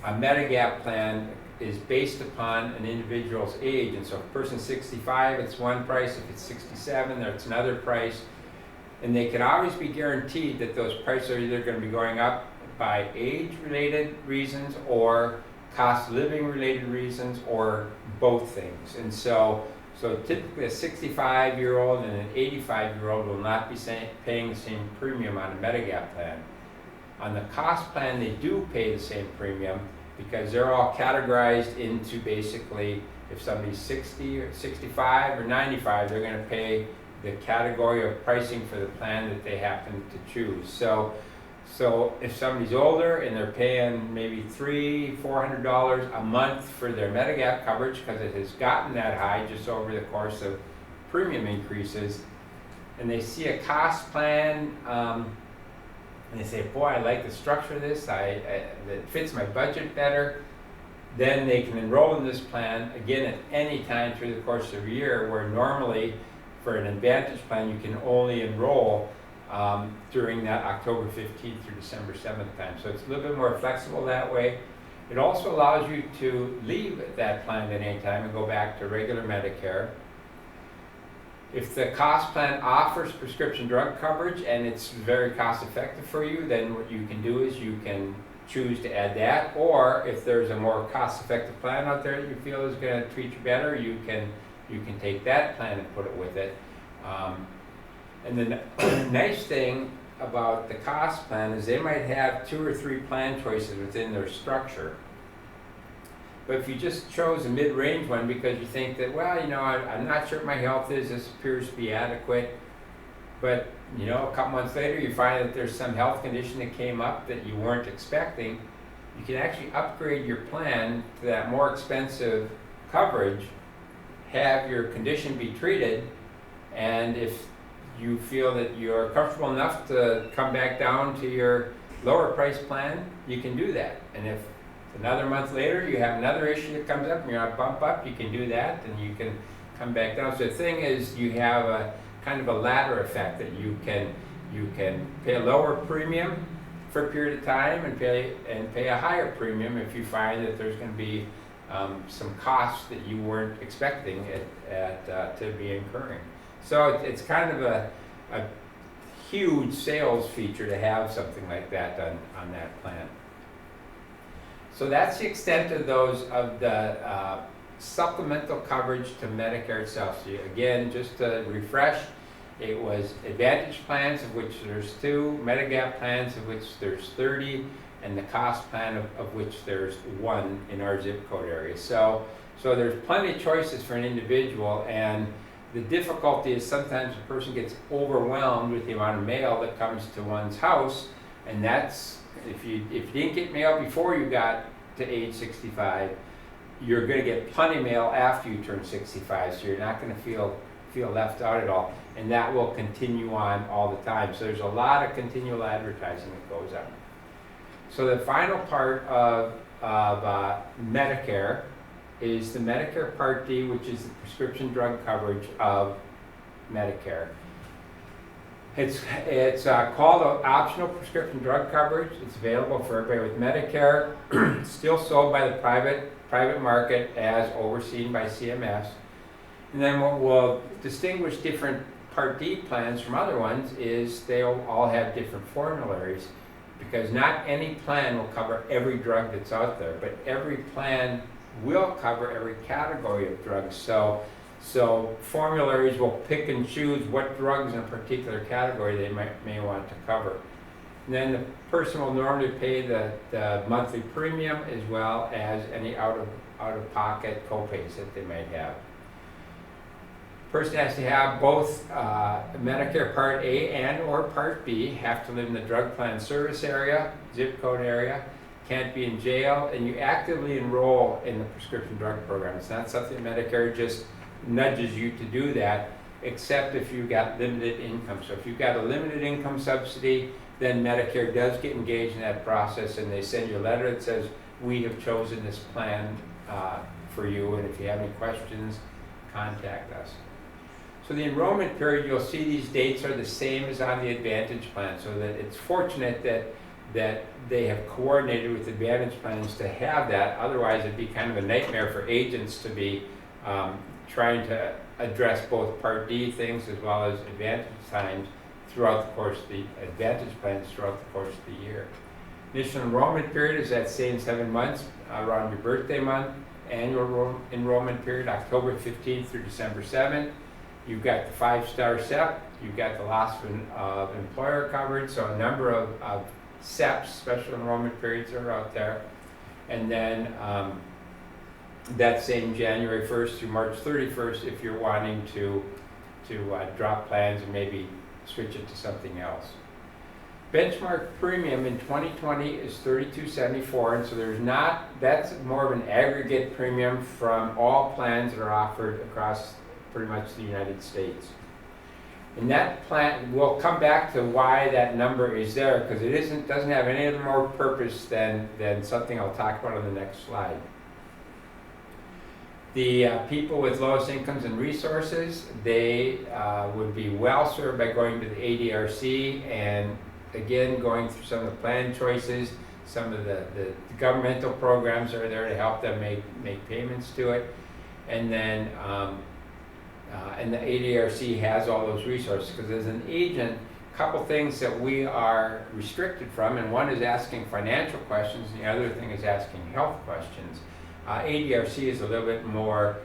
a Medigap plan is based upon an individual's age. And so if a person's 65, it's one price. If it's 67, it's another price. And they can always be guaranteed that those prices are either going to be going up by age-related reasons or cost of living-related reasons, or both things. And so typically a 65-year-old and an 85-year-old will not be paying the same premium on a Medigap plan. On the cost plan, they do pay the same premium, because they're all categorized into, basically, if somebody's 60 or 65 or 95, they're going to pay the category of pricing for the plan that they happen to choose. So if somebody's older and they're paying maybe $300-400 a month for their Medigap coverage, because it has gotten that high just over the course of premium increases, and they see a cost plan, and they say, boy, I like the structure of this, it fits my budget better, then they can enroll in this plan, again, at any time through the course of a year, where normally for an Advantage plan you can only enroll during that October 15th through December 7th time. So it's a little bit more flexible that way. It also allows you to leave that plan at any time and go back to regular Medicare. If the cost plan offers prescription drug coverage and it's very cost effective for you, then what you can do is you can choose to add that. Or if there's a more cost effective plan out there that you feel is going to treat you better, you can take that plan and put it with it. And then the nice thing about the cost plan is they might have 2 or 3 plan choices within their structure. But if you just chose a mid-range one because you think that, well, I'm not sure what my health is, this appears to be adequate, but a couple months later you find that there's some health condition that came up that you weren't expecting, you can actually upgrade your plan to that more expensive coverage, have your condition be treated, and if you feel that you're comfortable enough to come back down to your lower price plan, you can do that. And if another month later you have another issue that comes up and you're on a bump up, you can do that, and you can come back down. So the thing is, you have a kind of a ladder effect, that you can pay a lower premium for a period of time and pay a higher premium if you find that there's going to be some costs that you weren't expecting to be incurring. So it's kind of a huge sales feature to have something like that on that plan. So that's the extent of the supplemental coverage to Medicare itself. So again, just to refresh, it was Advantage plans, of which there's 2, Medigap plans, of which there's 30, and the cost plan of which there's 1 in our zip code area. So there's plenty of choices for an individual, and the difficulty is sometimes a person gets overwhelmed with the amount of mail that comes to one's house, and that's, if you didn't get mail before you got to age 65, you're going to get plenty of mail after you turn 65, so you're not going to feel left out at all, and that will continue on all the time. So there's a lot of continual advertising that goes on. So the final part of Medicare is the Medicare Part D, which is the prescription drug coverage of Medicare. It's called optional prescription drug coverage. It's available for everybody with Medicare. It's still sold by the private market as overseen by CMS. And then what will distinguish different Part D plans from other ones is they'll all have different formularies, because not any plan will cover every drug that's out there, but every plan will cover every category of drugs. So formularies will pick and choose what drugs in a particular category they may want to cover. And then the person will normally pay the monthly premium, as well as any out-of-pocket copays that they might have. Person has to have both Medicare Part A and or Part B, have to live in the drug plan service area, zip code area, can't be in jail, and you actively enroll in the prescription drug program. It's not something Medicare just nudges you to do that, except if you've got limited income. So if you've got a limited income subsidy, then Medicare does get engaged in that process, and they send you a letter that says, we have chosen this plan for you, and if you have any questions, contact us. So the enrollment period, you'll see these dates are the same as on the Advantage plan, so that it's fortunate that they have coordinated with Advantage plans to have that. Otherwise, it'd be kind of a nightmare for agents to be trying to address both Part D things as well as Advantage times throughout the course of the Advantage plans throughout the course of the year. Initial enrollment period is that same 7 months around your birthday month. Annual enrollment period, October 15th through December 7th. You've got the 5-star SEP, you've got the loss of employer coverage, so a number of SEPs, special enrollment periods, are out there. And then that same January 1st through March 31st if you're wanting to drop plans and maybe switch it to something else. Benchmark premium in 2020 is $32.74, and so that's more of an aggregate premium from all plans that are offered across pretty much the United States. And that plan, we'll come back to why that number is there, because it doesn't have any other more purpose than something I'll talk about on the next slide. The people with lowest incomes and resources, they would be well served by going to the ADRC and again going through some of the plan choices. Some of the governmental programs are there to help them make payments to it. And then and the ADRC has all those resources, because as an agent, a couple things that we are restricted from, and one is asking financial questions and the other thing is asking health questions. ADRC is has a little bit more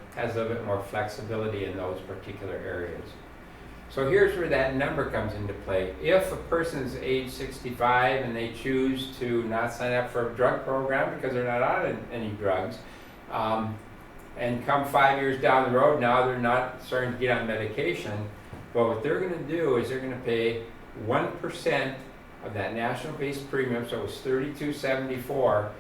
flexibility in those particular areas. So here's where that number comes into play. If a person's age 65 and they choose to not sign up for a drug program because they're not on any drugs, and come 5 years down the road, now they're not starting to get on medication, well, what they're going to do is they're going to pay 1% of that national base premium, so it was $32.74,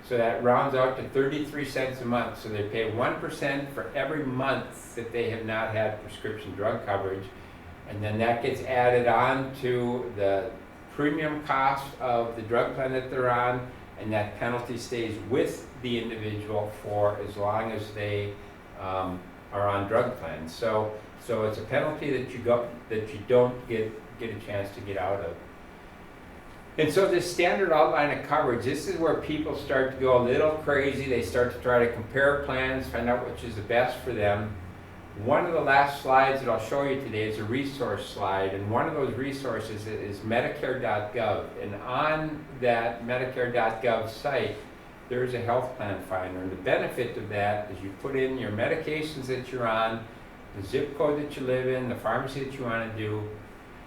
so that rounds out to 33 cents a month. So they pay 1% for every month that they have not had prescription drug coverage, and then that gets added on to the premium cost of the drug plan that they're on, and that penalty stays with the individual for as long as they are on drug plans. So it's a penalty that you don't get a chance to get out of. And so this standard outline of coverage, this is where people start to go a little crazy. They start to try to compare plans, find out which is the best for them. One of the last slides that I'll show you today is a resource slide, and one of those resources is Medicare.gov. And on that Medicare.gov site, there's a health plan finder. And the benefit of that is you put in your medications that you're on, the zip code that you live in, the pharmacy that you want to do,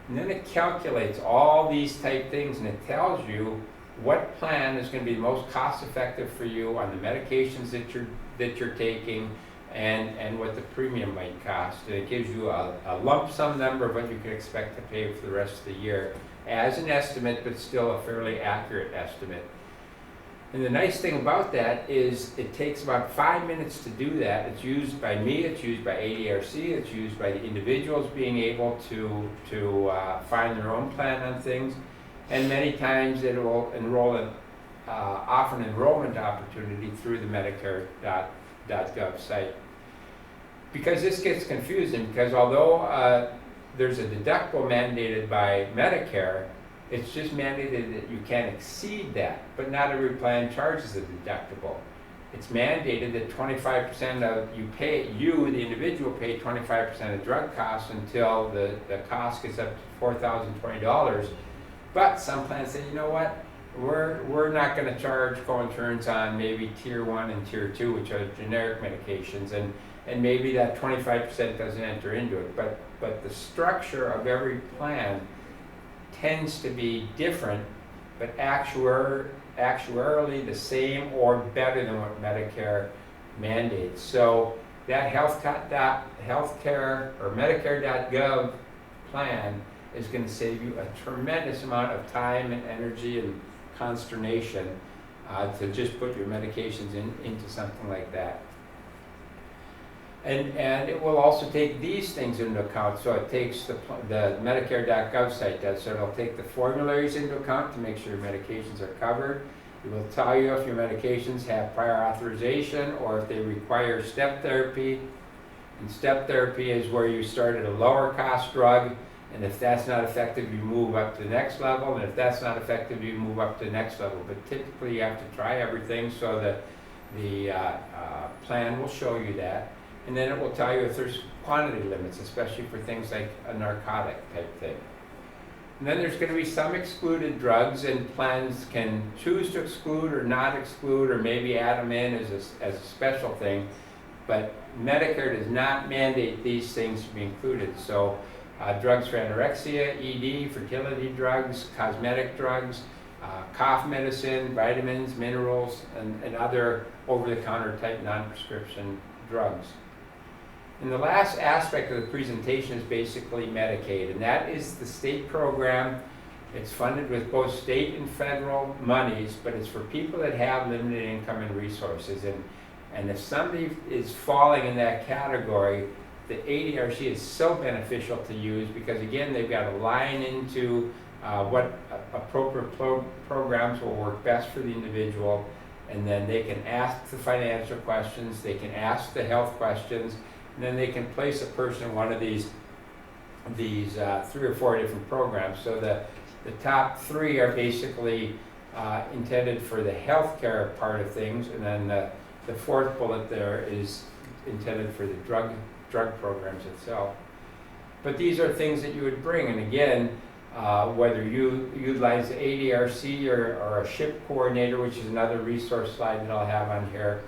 and then it calculates all these type things, and it tells you what plan is going to be the most cost effective for you on the medications that you're taking, and what the premium might cost. And it gives you a lump sum number of what you can expect to pay for the rest of the year as an estimate, but still a fairly accurate estimate. And the nice thing about that is it takes about 5 minutes to do that. It's used by me, it's used by ADRC, it's used by the individuals being able to find their own plan on things, and many times it will offer an enrollment opportunity through the Medicare.gov site. Because this gets confusing, because although there's a deductible mandated by Medicare, it's just mandated that you can't exceed that, but not every plan charges a deductible. It's mandated that 25% of the individual, pay 25% of drug costs until the cost gets up to $4,020. But some plans say, you know what, we're not going to charge co-insurance on maybe Tier 1 and Tier 2, which are generic medications, and maybe that 25% doesn't enter into it. But the structure of every plan tends to be different, but actuarially the same or better than what Medicare mandates. So that healthcare or Medicare.gov plan is going to save you a tremendous amount of time and energy and consternation to just put your medications into something like that. And it will also take these things into account. So it takes the Medicare.gov site does. So it'll take the formularies into account to make sure your medications are covered. It will tell you if your medications have prior authorization or if they require step therapy. And step therapy is where you start at a lower cost drug, and if that's not effective, you move up to the next level, and if that's not effective, you move up to the next level. But typically you have to try everything, so that the plan will show you that. And then it will tell you if there's quantity limits, especially for things like a narcotic type thing. And then there's going to be some excluded drugs, and plans can choose to exclude or not exclude, or maybe add them in as a special thing. But Medicare does not mandate these things to be included. So drugs for anorexia, ED, fertility drugs, cosmetic drugs, cough medicine, vitamins, minerals, and other over-the-counter type non-prescription drugs. And the last aspect of the presentation is basically Medicaid, and that is the state program. It's funded with both state and federal monies, but it's for people that have limited income and resources. And if somebody is falling in that category, the ADRC is so beneficial to use because, again, they've got to line into what appropriate programs will work best for the individual, and then they can ask the financial questions, they can ask the health questions, and then they can place a person in one of these 3 or 4 different programs. So the top 3 are basically intended for the healthcare part of things, and then the 4th bullet there is intended for the drug programs itself. But these are things that you would bring, and again, whether you utilize the ADRC or a SHIP coordinator, which is another resource slide that I'll have on here,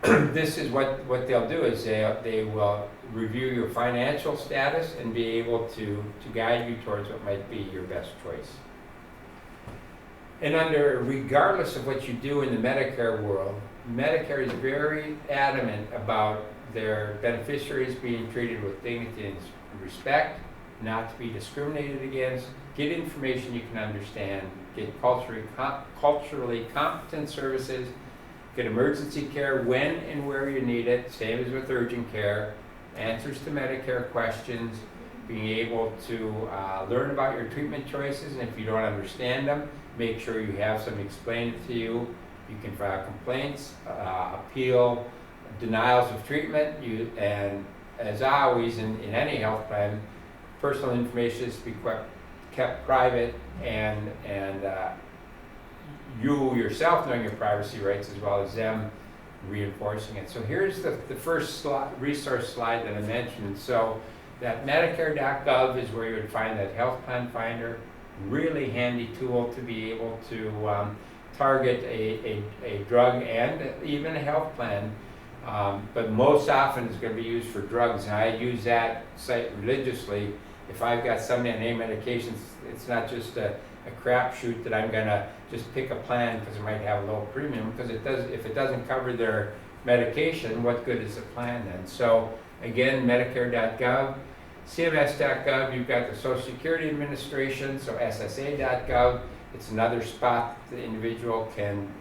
this is what they'll do is they will review your financial status and be able to guide you towards what might be your best choice. And regardless of what you do in the Medicare world, Medicare is very adamant about their beneficiaries being treated with dignity and respect, not to be discriminated against, get information you can understand, get culturally competent services, get emergency care when and where you need it, same as with urgent care, answers to Medicare questions, being able to learn about your treatment choices, and if you don't understand them, make sure you have somebody explain it to you. You can file complaints, appeal denials of treatment, and as always in any health plan, personal information is to be kept private, and you yourself knowing your privacy rights as well as them reinforcing it. So here's the first resource slide that I mentioned. So that Medicare.gov is where you would find that health plan finder, really handy tool to be able to target a drug and even a health plan. But most often it's going to be used for drugs, and I use that site religiously. If I've got somebody on any medications, it's not just a crapshoot that I'm going to just pick a plan because it might have a low premium, because if it doesn't cover their medication, what good is the plan then? So again, Medicare.gov, CMS.gov, you've got the Social Security Administration, so SSA.gov, it's another spot the individual can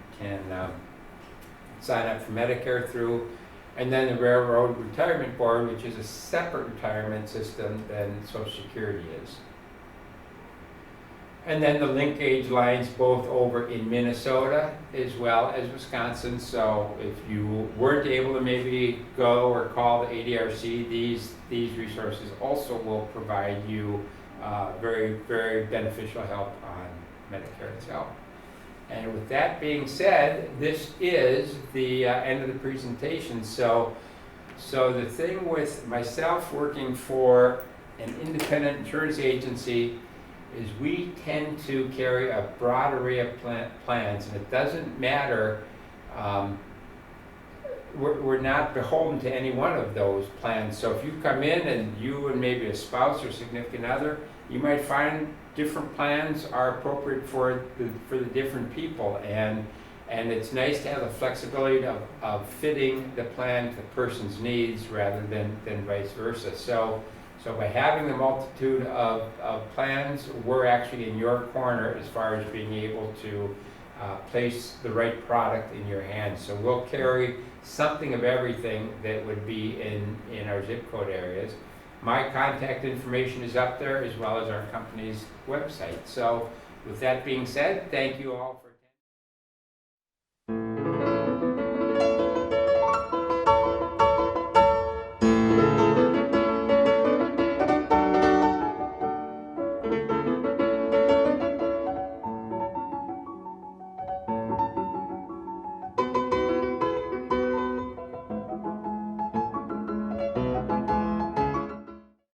sign up for Medicare through. And then the Railroad Retirement Board, which is a separate retirement system than Social Security is. And then the linkage lines both over in Minnesota as well as Wisconsin. So if you weren't able to maybe go or call the ADRC, these resources also will provide you very, very beneficial help on Medicare itself. And with that being said, this is the end of the presentation. So the thing with myself working for an independent insurance agency is we tend to carry a broad array of plans, and it doesn't matter, we're not beholden to any one of those plans. So if you come in and you and maybe a spouse or significant other, you might find different plans are appropriate for the different people, and And it's nice to have the flexibility of fitting the plan to the person's needs rather than vice versa. So by having the multitude of plans, we're actually in your corner as far as being able to place the right product in your hands. So we'll carry something of everything that would be in our zip code areas. My contact information is up there as well as our company's website. So with that being said, thank you all for